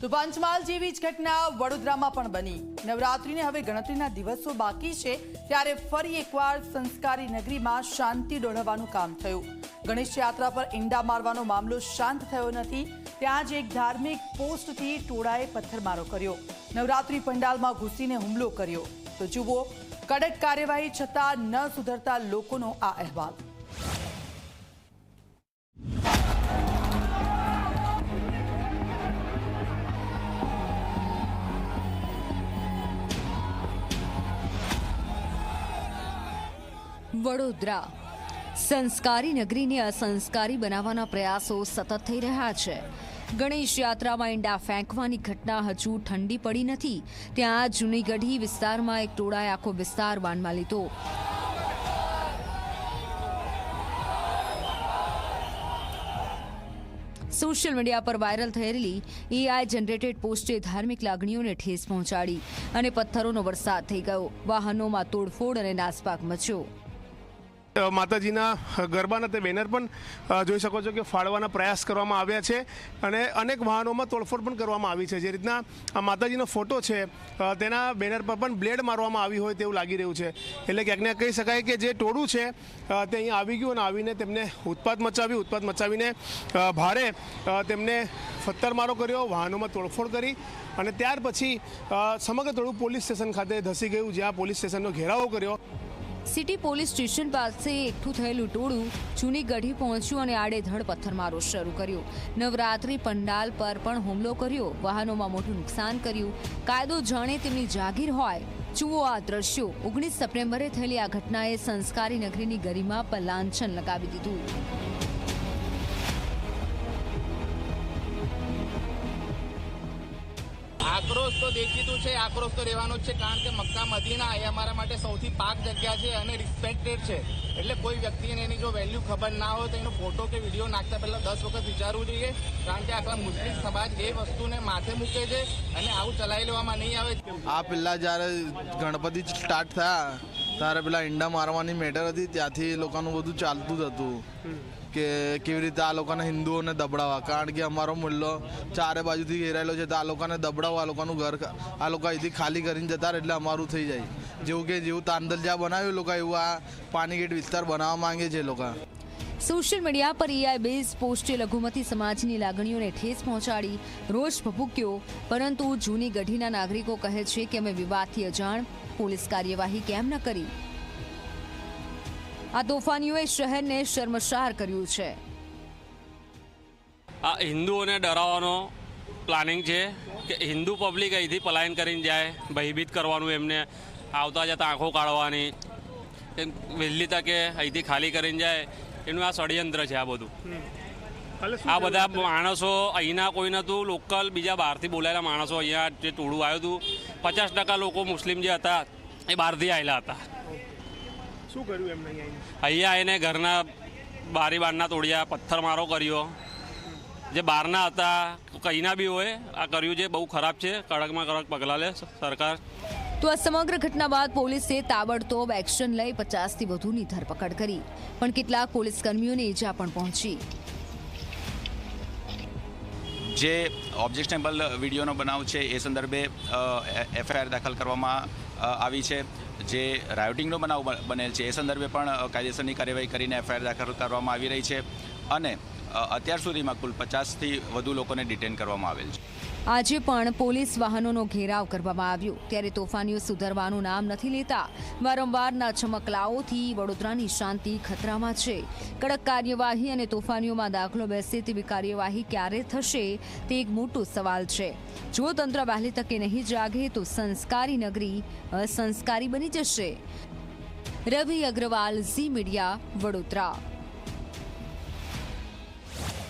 તો પંચમહાલ જેવી જ ઘટના વડોદરામાં પણ બની। નવરાત્રીને હવે ગણતરીના દિવસો બાકી છે ત્યારે ફરી એકવાર સંસ્કારી નગરીમાં શાંતિ ડોળવવાનું કામ થયું। ગણેશ યાત્રા પર ઈંડા મારવાનો મામલો શાંત થયો નથી। ત્યાં જ એક ધાર્મિક પોસ્ટથી ટોળાએ પથ્થરમારો કર્યો, નવરાત્રી પંડાલમાં ઘૂસીને હુમલો કર્યો। તો જુઓ કડક કાર્યવાહી છતાં ન સુધરતા લોકોનો આ અહેવાલ। વડોદરા સંસ્કારી નગરીને અસંસ્કારી બનાવવાના પ્રયાસો સતત થઈ રહ્યા છે। ગણેશ યાત્રામાં ઈંડા ફેંકવાની ઘટના હજુ ઠંડી પડી નથી, ત્યાં જૂની ગઢી વિસ્તારમાં એક ટોળાએ આખો વિસ્તાર બાનમાં લીધો। સોશિયલ મીડિયા પર વાયરલ થયેલી એઆઈ જનરેટેડ પોસ્ટે ધાર્મિક લાગણીઓને ઠેસ પહોંચાડી અને પથ્થરોનો વરસાદ થઈ ગયો। વાહનોમાં તોડફોડ અને નાસભાગ મચ્યો। માતાજીના ગરબાના તે બેનર પણ જોઈ શકો છો કે ફાળવાના પ્રયાસ કરવામાં આવ્યા છે અને અનેક વાહનોમાં તોડફોડ પણ કરવામાં આવી છે। જે રીતના આ માતાજીનો ફોટો છે તેના બેનર પર પણ બ્લેડ મારવામાં આવી હોય તેવું લાગી રહ્યું છે। એટલે ક્યાંક ને કહી શકાય કે જે ટોળું છે તે અહીંયા આવી ગયું અને આવીને તેમને ઉત્પાત મચાવીને ભારે તેમને પથ્થરમારો કર્યો, વાહનોમાં તોડફોડ કરી અને ત્યાર પછી સમગ્ર ટોળું પોલીસ સ્ટેશન ખાતે ધસી ગયું, જ્યાં પોલીસ સ્ટેશનનો ઘેરાવો કર્યો। સિટી પોલીસ સ્ટેશન પાસે એકઠું થયેલું ટોળું જૂની ગઢી પહોંચ્યું અને આડેધડ પથ્થરમારો શરૂ કર્યો। નવરાત્રી પંડાલ પર પણ હુમલો કર્યો, વાહનોમાં મોટું નુકસાન કર્યું। કાયદો જાણે તેમની જાગીર હોય। જુઓ આ દ્રશ્યો। 19 સપ્ટેમ્બરે થયેલી આ ઘટનાએ સંસ્કારી નગરીની ગરિમા પર લાંછન લગાવી દીધું। આક્રોશ તો દેખીતું છે, આક્રોશ તો રહેવાનો જ છે, કારણ કે મક્કા મદીના એ અમારા માટે સૌથી પાક જગ્યા છે અને રિસ્પેક્ટેડ છે। એટલે કોઈ વ્યક્તિને એની જો વેલ્યુ ખબર ના હોય તો એનો ફોટો કે વિડીયો નાખતા પહેલા 10 વખત વિચારવું જોઈએ, કારણ કે આટલા મુસ્લિમ સમાજ એ વસ્તુને માથે મૂકે છે અને આવું ચલાવી લેવામાં નહીં આવે। આ પહેલા જ્યારે ગણપતિ સ્ટાર્ટ થયા ત્યારે પેલા ઈંડા મારવાની મેટર હતી, ત્યાંથી લોકોનું બધું ચાલતું જ હતું કે કેવી રીતે આ લોકોને હિન્દુઓને દબડાવવા, કારણ કે અમારો મુલ્લો ચારે બાજુથી ઘેરાયેલો છે તો આ લોકોને દબડાવવા, આ લોકોનું ઘર આ લોકો અહીંથી ખાલી કરીને જતા રહે એટલે અમારું થઈ જાય। જેવું તાંદલ જ્યાં બનાવ્યું લોકો એવું આ પાનીગેટ વિસ્તાર બનાવવા માંગે છે લોકો। સોશિયલ મીડિયા પર એઆઈ બેઝ પોસ્ટે લઘુમતી સમાજની લાગણીઓને ઠેસ પહોંચાડી, રોષ ભભૂક્યો, પરંતુ જૂની ગઢીના નાગરિકો કહે છે કે અમે વિવાદથી અજાણ, પોલીસ કાર્યવાહી કેમ ન કરી। આ તોફાનીઓએ શહેરને શર્મસાર કર્યું છે। આ હિન્દુઓને ડરાવવાનો પ્લાનિંગ છે કે હિન્દુ પબ્લિક અહીંથી પલાયન કરીને જાય, ભયભીત કરવાનું, એમને આવતા જતા આંખો કાઢવાની, વહેલી તકે અહીંથી ખાલી કરીને જાય, એનું આ ષડયંત્ર છે આ બધું। આ બધા માણસો અહીંના કોઈ નહોતું, લોકલ બીજા બહારથી બોલાયેલા માણસો અહીંયા જે ટોળું આવ્યું હતું, 50% લોકો મુસ્લિમ જે હતા એ બહારથી આવેલા હતા। શું કર્યું એમને અહીંયા આવીને ઘરના બારી બારના તોડ્યા, પથ્થરમારો કર્યો। જે બહારના હતા કંઈના બી હોય આ કર્યું છે, બહુ ખરાબ છે, કડકમાં કડક પગલાં લે સરકાર। તો આ સમગ્ર ઘટના બાદ પોલીસે તાબડતોબ એક્શન લઈ 50થી વધુની ધરપકડ કરી, પણ કેટલાક પોલીસ કર્મીઓને ઈજા પણ પહોંચી। જે ઓબ્જેક્શનેબલ વિડીયોનો બનાવ છે એ સંદર્ભે એફઆઈઆર દાખલ કરવામાં આવી છે। જે રાયોટિંગનો બનાવ બનેલ છે એ સંદર્ભે પણ કાયદેસરની કાર્યવાહી કરીને એફઆઈઆર દાખલ કરવામાં આવી રહી છે અને અત્યાર સુધીમાં કુલ 50થી વધુ લોકોને ડિટેન કરવામાં આવેલ છે। આજે પણ પોલીસ વાહનોનો ઘેરાવ કરવામાં આવ્યો, ત્યારે તોફાનીઓ સુધરવાનું નામ નથી લેતા। વારંવારના ચમકલાઓથી વડોદરાની શાંતિ ખતરામાં છે। કડક કાર્યવાહી અને તોફાનીઓમાં દાખલો બેસે તેવી કાર્યવાહી ક્યારે થશે તે એક મોટો સવાલ છે। જો તંત્ર વહેલી તકે નહીં જાગે તો સંસ્કારી નગરી અસંસ્કારી બની જશે। રવિ અગ્રવાલ, ઝી મીડિયા, વડોદરા।